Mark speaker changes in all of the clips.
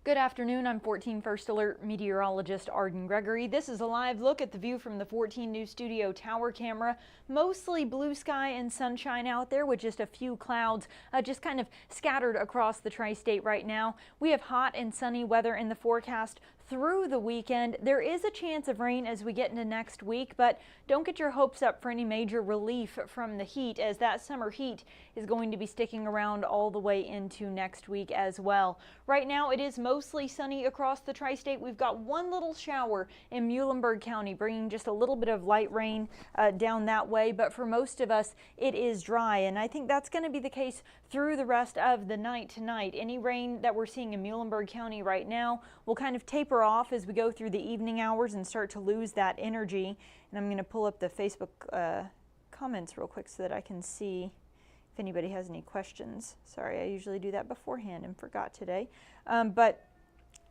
Speaker 1: Good afternoon. I'm 14 First Alert meteorologist Arden Gregory. This is a live look at the view from the 14 News Studio tower camera. Mostly blue sky and sunshine out there with just a few clouds just kind of scattered across the tri-state right now. We have hot and sunny weather in the forecast through the weekend. There is a chance of rain as we get into next week, but don't get your hopes up for any major relief from the heat, as that summer heat is going to be sticking around all the way into next week as well. Right now it is mostly sunny across the tri-state. We've got one little shower in Muhlenberg County, bringing just a little bit of light rain down that way, but for most of us it is dry, and I think that's going to be the case through the rest of the night tonight. Any rain that we're seeing in Muhlenberg County right now will kind of taper off as we go through the evening hours and start to lose that energy. And I'm going to pull up the Facebook comments real quick so that I can see if anybody has any questions. Sorry, I usually do that beforehand and forgot today. But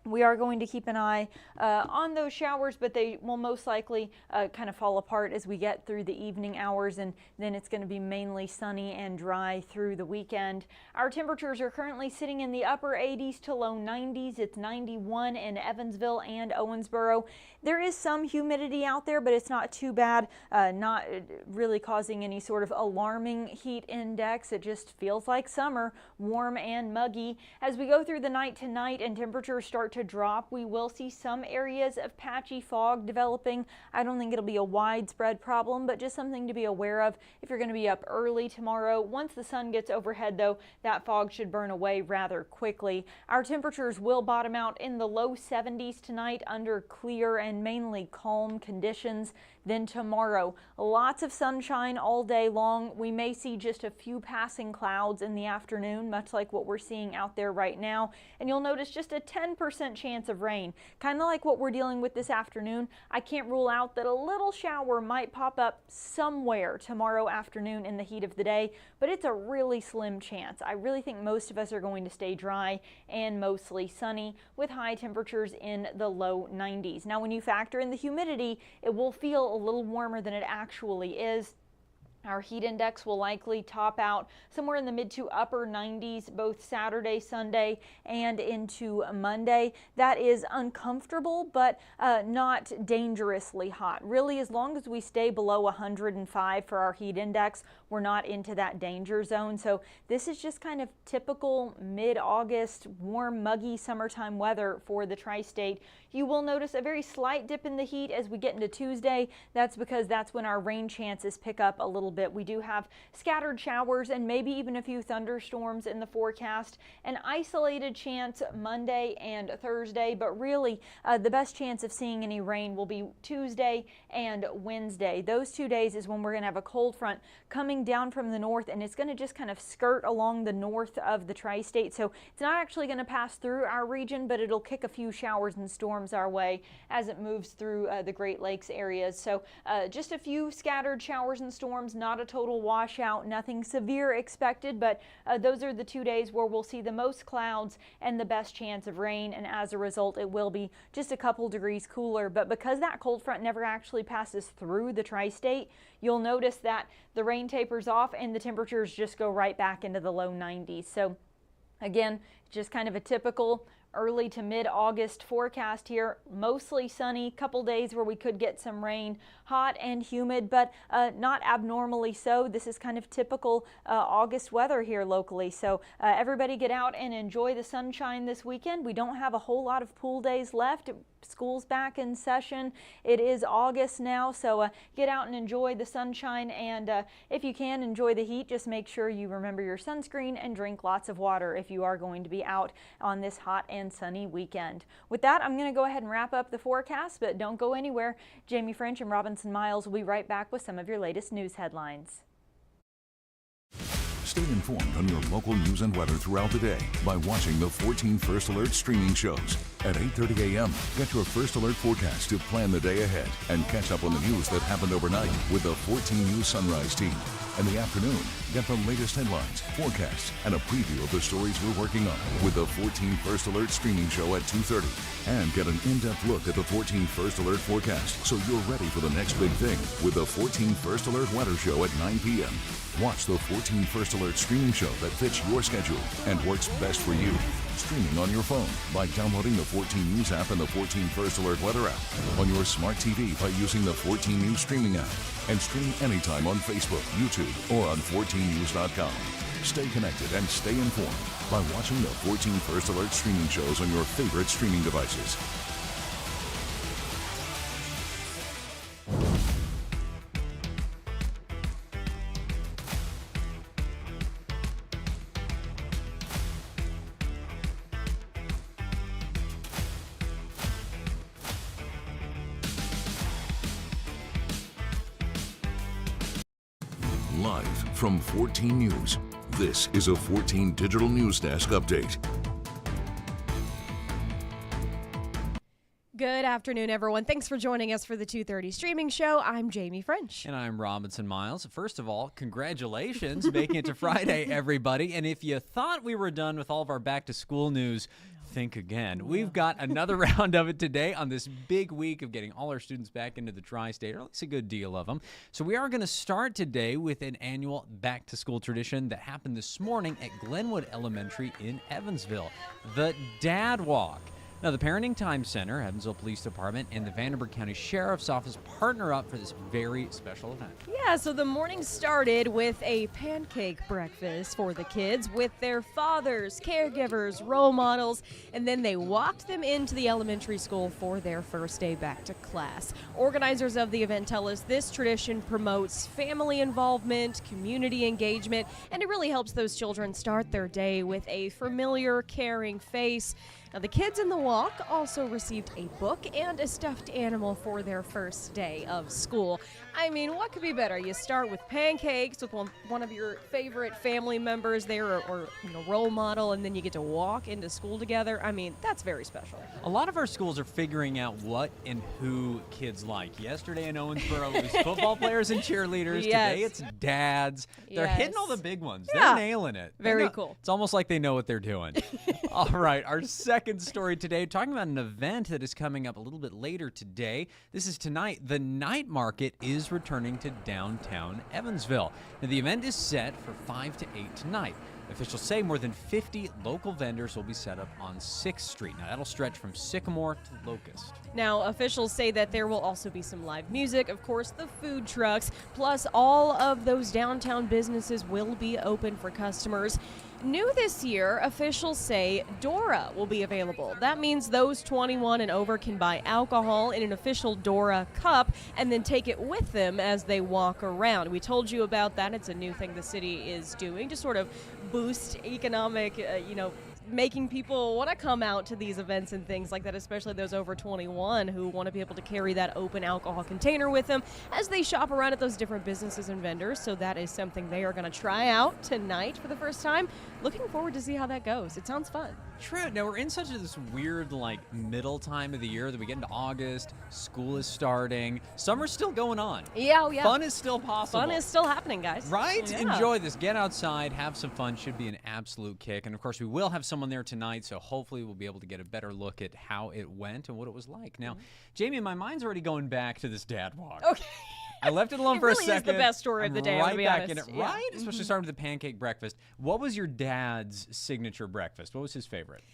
Speaker 1: we are going to keep an eye on those showers, but they will most likely kind of fall apart as we get through the evening hours, and then it's going to be mainly sunny and dry through the weekend. Our temperatures are currently sitting in the upper 80s to low 90s. It's 91 in Evansville and Owensboro. There is some humidity out there, but it's not too bad, not really causing any sort of alarming heat index. It just feels like summer, warm and muggy. As we go through the night tonight and temperatures start to drop, we will see some areas of patchy fog developing. I don't think it'll be a widespread problem, but just something to be aware of if you're going to be up early tomorrow. Once the sun gets overhead, though, that fog should burn away rather quickly. Our temperatures will bottom out in the low 70s tonight under clear and mainly calm conditions. Then tomorrow, lots of sunshine all day long. We may see just a few passing clouds in the afternoon, much like what we're seeing out there right now. And you'll notice just a 10% chance of rain, kind of like what we're dealing with this afternoon. I can't rule out that a little shower might pop up somewhere tomorrow afternoon in the heat of the day, but it's a really slim chance. I really think most of us are going to stay dry and mostly sunny with high temperatures in the low 90s. Now, when you factor in the humidity, it will feel a little warmer than it actually is. Our heat index will likely top out somewhere in the mid to upper 90s both Saturday, Sunday, and into Monday. That is uncomfortable, but not dangerously hot. Really, as long as we stay below 105 for our heat index, we're not into that danger zone. So this is just kind of typical mid-August, warm, muggy summertime weather for the tri-state. You will notice a very slight dip in the heat as we get into Tuesday. That's because that's when our rain chances pick up a little bit. We do have scattered showers and maybe even a few thunderstorms in the forecast. An isolated chance Monday and Thursday, but really the best chance of seeing any rain will be Tuesday and Wednesday. Those 2 days is when we're going to have a cold front coming down from the north, and it's going to just kind of skirt along the north of the tri-state. So it's not actually going to pass through our region, but it'll kick a few showers and storms our way as it moves through the Great Lakes areas. So just a few scattered showers and storms, not a total washout, nothing severe expected, but those are the 2 days where we'll see the most clouds and the best chance of rain, and as a result it will be just a couple degrees cooler. But because that cold front never actually passes through the tri-state, you'll notice that the rain tapers off and the temperatures just go right back into the low 90s. So again, just kind of a typical early to mid-August forecast here. Mostly sunny, couple days where we could get some rain, hot and humid, but not abnormally so. This is kind of typical August weather here locally. So everybody get out and enjoy the sunshine this weekend. We don't have a whole lot of pool days left. School's back in session. It is August now, so get out and enjoy the sunshine, and if you can, enjoy the heat. Just make sure you remember your sunscreen and drink lots of water if you are going to be out on this hot and sunny weekend. With that, I'm going to go ahead and wrap up the forecast, but don't go anywhere. Jamie French and Robinson Miles will be right back with some of your latest news headlines.
Speaker 2: Stay informed on your local news and weather throughout the day by watching the 14 First Alert streaming shows. At 8:30 a.m., get your First Alert forecast to plan the day ahead and catch up on the news that happened overnight with the 14 News Sunrise team. In the afternoon, get the latest headlines, forecasts, and a preview of the stories we're working on with the 14 First Alert streaming show at 2:30. And get an in-depth look at the 14 First Alert forecast so you're ready for the next big thing with the 14 First Alert weather show at 9 p.m. Watch the 14 First Alert streaming show that fits your schedule and works best for you. streaming on your phone by downloading the 14 News app and the 14 First Alert weather app. On your smart TV by using the 14 News streaming app. And stream anytime on Facebook, YouTube, or on 14news.com. Stay connected and stay informed by watching the 14 First Alert streaming shows on your favorite streaming devices. Live from 14 News, this is a 14 Digital News Desk update.
Speaker 3: Good afternoon, everyone. Thanks for joining us for the 2:30 streaming show. I'm Jamie French.
Speaker 4: And I'm Robinson Miles. First of all, congratulations making it to Friday, everybody. And if you thought we were done with all of our back-to-school news, think again. We've got another round of it today on this big week of getting all our students back into the tri-state, or at least a good deal of them. So we are going to start today with an annual back-to-school tradition that happened this morning at Glenwood Elementary in Evansville, the Dad Walk. Now, the Parenting Time Center, Evansville Police Department, and the Vanderburgh County Sheriff's Office partner up for this very special event.
Speaker 3: Yeah, so the morning started with a pancake breakfast for the kids with their fathers, caregivers, role models, and then they walked them into the elementary school for their first day back to class. Organizers of the event tell us this tradition promotes family involvement, community engagement, and it really helps those children start their day with a familiar, caring face. Now, the kids in the walk also received a book and a stuffed animal for their first day of school. I mean, what could be better? You start with pancakes with one of your favorite family members there or role model, and then you get to walk into school together. I mean, that's very special.
Speaker 4: A lot of our schools are figuring out what and who kids like. Yesterday in Owensboro, it was football players and cheerleaders.
Speaker 3: Yes.
Speaker 4: Today it's dads. They're
Speaker 3: Yes.
Speaker 4: hitting all the big ones.
Speaker 3: Yeah.
Speaker 4: They're nailing it.
Speaker 3: Very cool.
Speaker 4: It's almost like they know what they're doing. All right, our second story today, talking about an event that is coming up a little bit later today. This is tonight. The night market is returning to downtown Evansville. Now, the event is set for 5 to 8 tonight. Officials say more than 50 local vendors will be set up on 6th Street. Now, that'll stretch from Sycamore to Locust.
Speaker 3: Now, officials say that there will also be some live music, of course, the food trucks, plus all of those downtown businesses will be open for customers. New this year, officials say Dora will be available. That means those 21 and over can buy alcohol in an official Dora cup and then take it with them as they walk around. We told you about that. It's a new thing the city is doing to sort of boost economic, making people want to come out to these events and things like that, especially those over 21 who want to be able to carry that open alcohol container with them as they shop around at those different businesses and vendors. So that is something they are going to try out tonight for the first time. Looking forward to see how that goes. It sounds fun.
Speaker 4: True. Now, we're in such this weird, middle time of the year that we get into August. School is starting. Summer's still going on.
Speaker 3: Yeah, yeah.
Speaker 4: Fun is still possible.
Speaker 3: Fun is still happening, guys.
Speaker 4: Right?
Speaker 3: Yeah.
Speaker 4: Enjoy this. Get outside. Have some fun. Should be an absolute kick. And, of course, we will have someone there tonight, so hopefully we'll be able to get a better look at how it went and what it was like. Now, Jamie, my mind's already going back to this dad walk.
Speaker 3: Okay.
Speaker 4: I left it alone for
Speaker 3: really
Speaker 4: a second.
Speaker 3: Is the best story of the day,
Speaker 4: right
Speaker 3: I'll be
Speaker 4: back
Speaker 3: honest.
Speaker 4: in it.
Speaker 3: Yeah.
Speaker 4: Right? Especially starting with the pancake breakfast. What was your dad's signature breakfast? What was his favorite?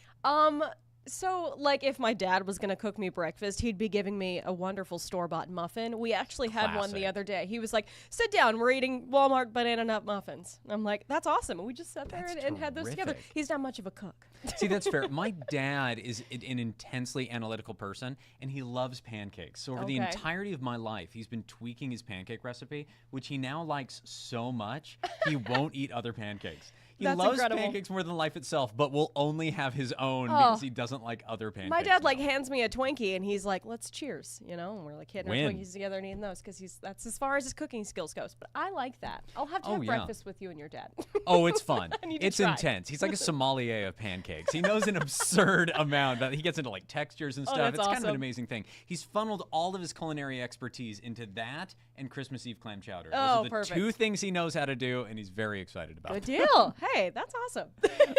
Speaker 3: So, if my dad was going to cook me breakfast, he'd be giving me a wonderful store-bought muffin. We actually had one the
Speaker 4: Classic.
Speaker 3: other day. He was like, sit down, we're eating Walmart banana nut muffins. I'm like, that's awesome. And we just sat there
Speaker 4: That's
Speaker 3: and had those together.
Speaker 4: terrific.
Speaker 3: He's not much of a cook.
Speaker 4: See, that's fair. My dad is an intensely analytical person, and he loves pancakes. So over the
Speaker 3: Okay.
Speaker 4: entirety of my life, he's been tweaking his pancake recipe, which he now likes so much, he won't eat other pancakes. He
Speaker 3: That's
Speaker 4: loves
Speaker 3: incredible.
Speaker 4: pancakes more than life itself, but will only have his own because he doesn't like other pancakes.
Speaker 3: My dad
Speaker 4: now.
Speaker 3: hands me a Twinkie and he's like, "Let's cheers," and we're hitting
Speaker 4: Win.
Speaker 3: our Twinkies together and eating those because that's as far as his cooking skills goes. But I like that. I'll have to
Speaker 4: Oh,
Speaker 3: have
Speaker 4: yeah.
Speaker 3: breakfast with you and your dad.
Speaker 4: Oh, it's fun.
Speaker 3: I need to
Speaker 4: It's
Speaker 3: try.
Speaker 4: intense. He's like a sommelier of pancakes. He knows an absurd amount. But he gets into textures and stuff.
Speaker 3: that's
Speaker 4: It's kind of an
Speaker 3: awesome.
Speaker 4: amazing thing. He's funneled all of his culinary expertise into that and Christmas Eve clam chowder.
Speaker 3: Oh,
Speaker 4: Those are the
Speaker 3: perfect.
Speaker 4: two things he knows how to do, and he's very excited about.
Speaker 3: Good deal. Hey, that's awesome.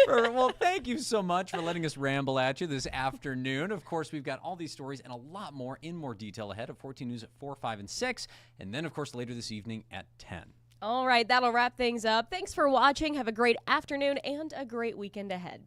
Speaker 4: Well, thank you so much for letting us ramble at you this afternoon. Of course, we've got all these stories and a lot more in more detail ahead of 14 News at 4, 5, and 6, and then, of course, later this evening at 10.
Speaker 3: All right, that'll wrap things up. Thanks for watching. Have a great afternoon and a great weekend ahead.